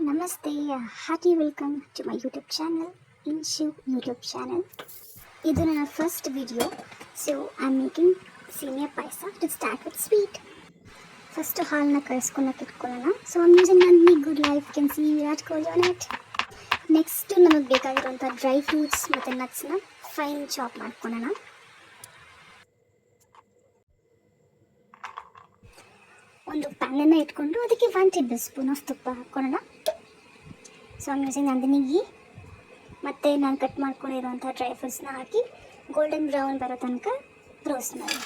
Namaste, hearty welcome to my YouTube channel, Inshu YouTube channel. This is my first video, so I'm making senior paisa to start with sweet. First halna kariskonda kitkolana. So I'm using Nandini Good Life. You can see Virat Kohli on it. Next ನಮಗೆ ಬೇಕಾಗಿರುವಂತ dry fruits ಮತ್ತೆ nuts ನ fine chop ಮಾಡ್ಕೊಳ್ಳೋಣ. ಒಂದು PAN ಅನ್ನು ಇಟ್ಕೊಂಡು ಅದಕ್ಕೆ 1 table spoon of ತುಪ್ಪ ಹಾಕೊಳ್ಳೋಣ. So I am using Nandini ghee. ಮತ್ತು ನಾನು ಕಟ್ ಮಾಡ್ಕೊಂಡಿರುವಂಥ ಡ್ರೈ ಫ್ರೂಟ್ಸ್ನ ಹಾಕಿ ಗೋಲ್ಡನ್ ಬ್ರೌನ್ ಬರೋ ತನಕ ರೋಸ್ಟ್ ಮಾಡೋಣ.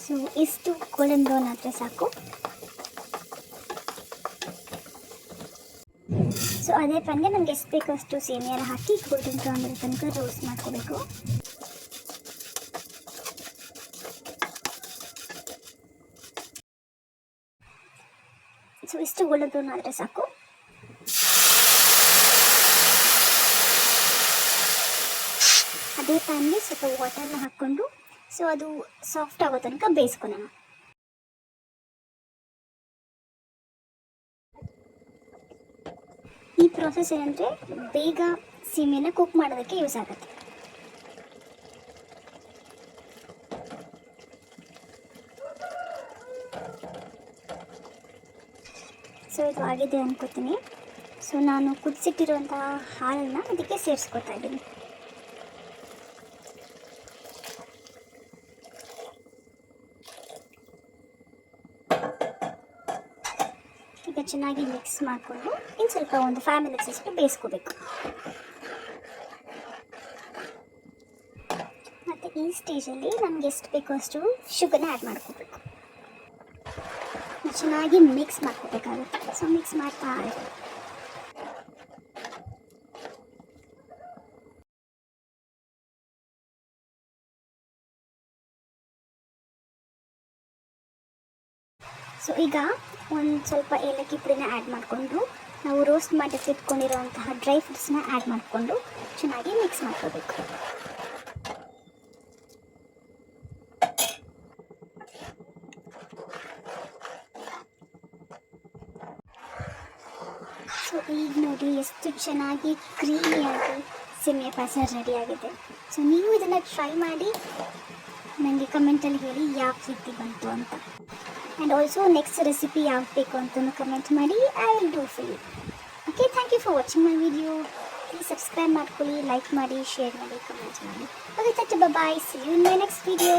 ಸೊ ಇಷ್ಟು ಗೋಲ್ಡನ್ ಬ್ರೌನ್ ಆದರೆ ಸಾಕು. ಸೊ ಅದೇ ಪ್ಯಾನ್ಗೆ ನಮಗೆ ಎಷ್ಟು ಬೇಕೋ ಅಷ್ಟು ಸೇಮಿಯಾನ ಹಾಕಿ ಗೋಲ್ಡನ್ ಬ್ರೌನ್ ಬರೋ ತನಕ ರೋಸ್ಟ್ ಮಾಡ್ಕೋಬೇಕು. ಸೊ ಇಷ್ಟು ಗೋಲ್ಡನ್ ಬ್ರೌನ್ ಆದರೆ ಸಾಕು. ಅದೇ ಪ್ಯಾನ್ಗೆ ಸ್ವಲ್ಪ ವಾಟರ್ನ ಹಾಕ್ಕೊಂಡು ಸೊ ಅದು ಸಾಫ್ಟ್ ಆಗೋ ತನಕ ಬೇಯಿಸ್ಕೊಳ್ಳೋಣ. ಈ ಪ್ರಾಸೆಸ್ ಏನಂದರೆ ಬೇಗ ಸೀಮೆನ ಕುಕ್ ಮಾಡೋದಕ್ಕೆ ಯೂಸ್ ಆಗುತ್ತೆ. ಸೊ ಇದು ಆಗಿದೆ ಅನ್ಕೋತೀನಿ. ಸೊ ನಾನು ಕುದಿಸಿಟ್ಟಿರುವಂತಹ ಹಾಲನ್ನು ಅದಕ್ಕೆ ಸೇರಿಸ್ಕೊತಾ ಇದ್ದೀನಿ. ಈಗ ಚೆನ್ನಾಗಿ ಮಿಕ್ಸ್ ಮಾಡಿಕೊಂಡು ಇನ್ನು ಸ್ವಲ್ಪ ಒಂದು 5 ಮಿನಿಟ್ಸ್ ಅಷ್ಟು ಬೇಯಿಸ್ಕೋಬೇಕು. ಮತ್ತು ಈ ಸ್ಟೇಜಲ್ಲಿ ನಮಗೆ ಎಷ್ಟು ಬೇಕೋ ಅಷ್ಟು ಶುಗರ್ನ ಆ್ಯಡ್ ಮಾಡ್ಕೋಬೇಕು. ಚೆನ್ನಾಗಿ ಮಿಕ್ಸ್ ಮಾಡ್ಕೋಬೇಕಾಗುತ್ತೆ. ಸೊ ಮಿಕ್ಸ್ ಮಾಡ್ತಾ ಇರಿ. ಸೊ ಈಗ ಒಂದು ಸ್ವಲ್ಪ ಏಲಕ್ಕಿ ಪುಡಿನ ಆ್ಯಡ್ ಮಾಡಿಕೊಂಡು ನಾವು ರೋಸ್ಟ್ ಮಾಡಿ ಇಟ್ಕೊಂಡಿರೋಂತಹ ಡ್ರೈ ಫ್ರೂಟ್ಸ್ನ ಆ್ಯಡ್ ಮಾಡಿಕೊಂಡು ಚೆನ್ನಾಗಿ ಮಿಕ್ಸ್ ಮಾಡ್ಕೋಬೇಕು. ಸೊ ಈಗ ನೋಡಿ ಎಷ್ಟು ಚೆನ್ನಾಗಿ ಕ್ರೀಮಿಯಾಗಿ ಸೇಮಿಯಾ ಪಾಯಸ ರೆಡಿಯಾಗಿದೆ. ಸೊ ನೀವು ಇದನ್ನು ಟ್ರೈ ಮಾಡಿ ನನಗೆ ಕಮೆಂಟಲ್ಲಿ ಹೇಳಿ ಯಾವ ರೀತಿ ಬಂತು ಅಂತ. And also next recipe ಯಾವ್ದು ಬೇಕು ಅಂತ ಕಮೆಂಟ್ ಮಾಡಿ. I will do for you. Okay, thank you for watching my video. Please subscribe ಮಾಡ್ಕೊಳ್ಳಿ, ಲೈಕ್ ಮಾಡಿ, ಶೇರ್ ಮಾಡಿ, ಕಮೆಂಟ್ ಮಾಡಿ. Okay, bye bye. See you in my next video.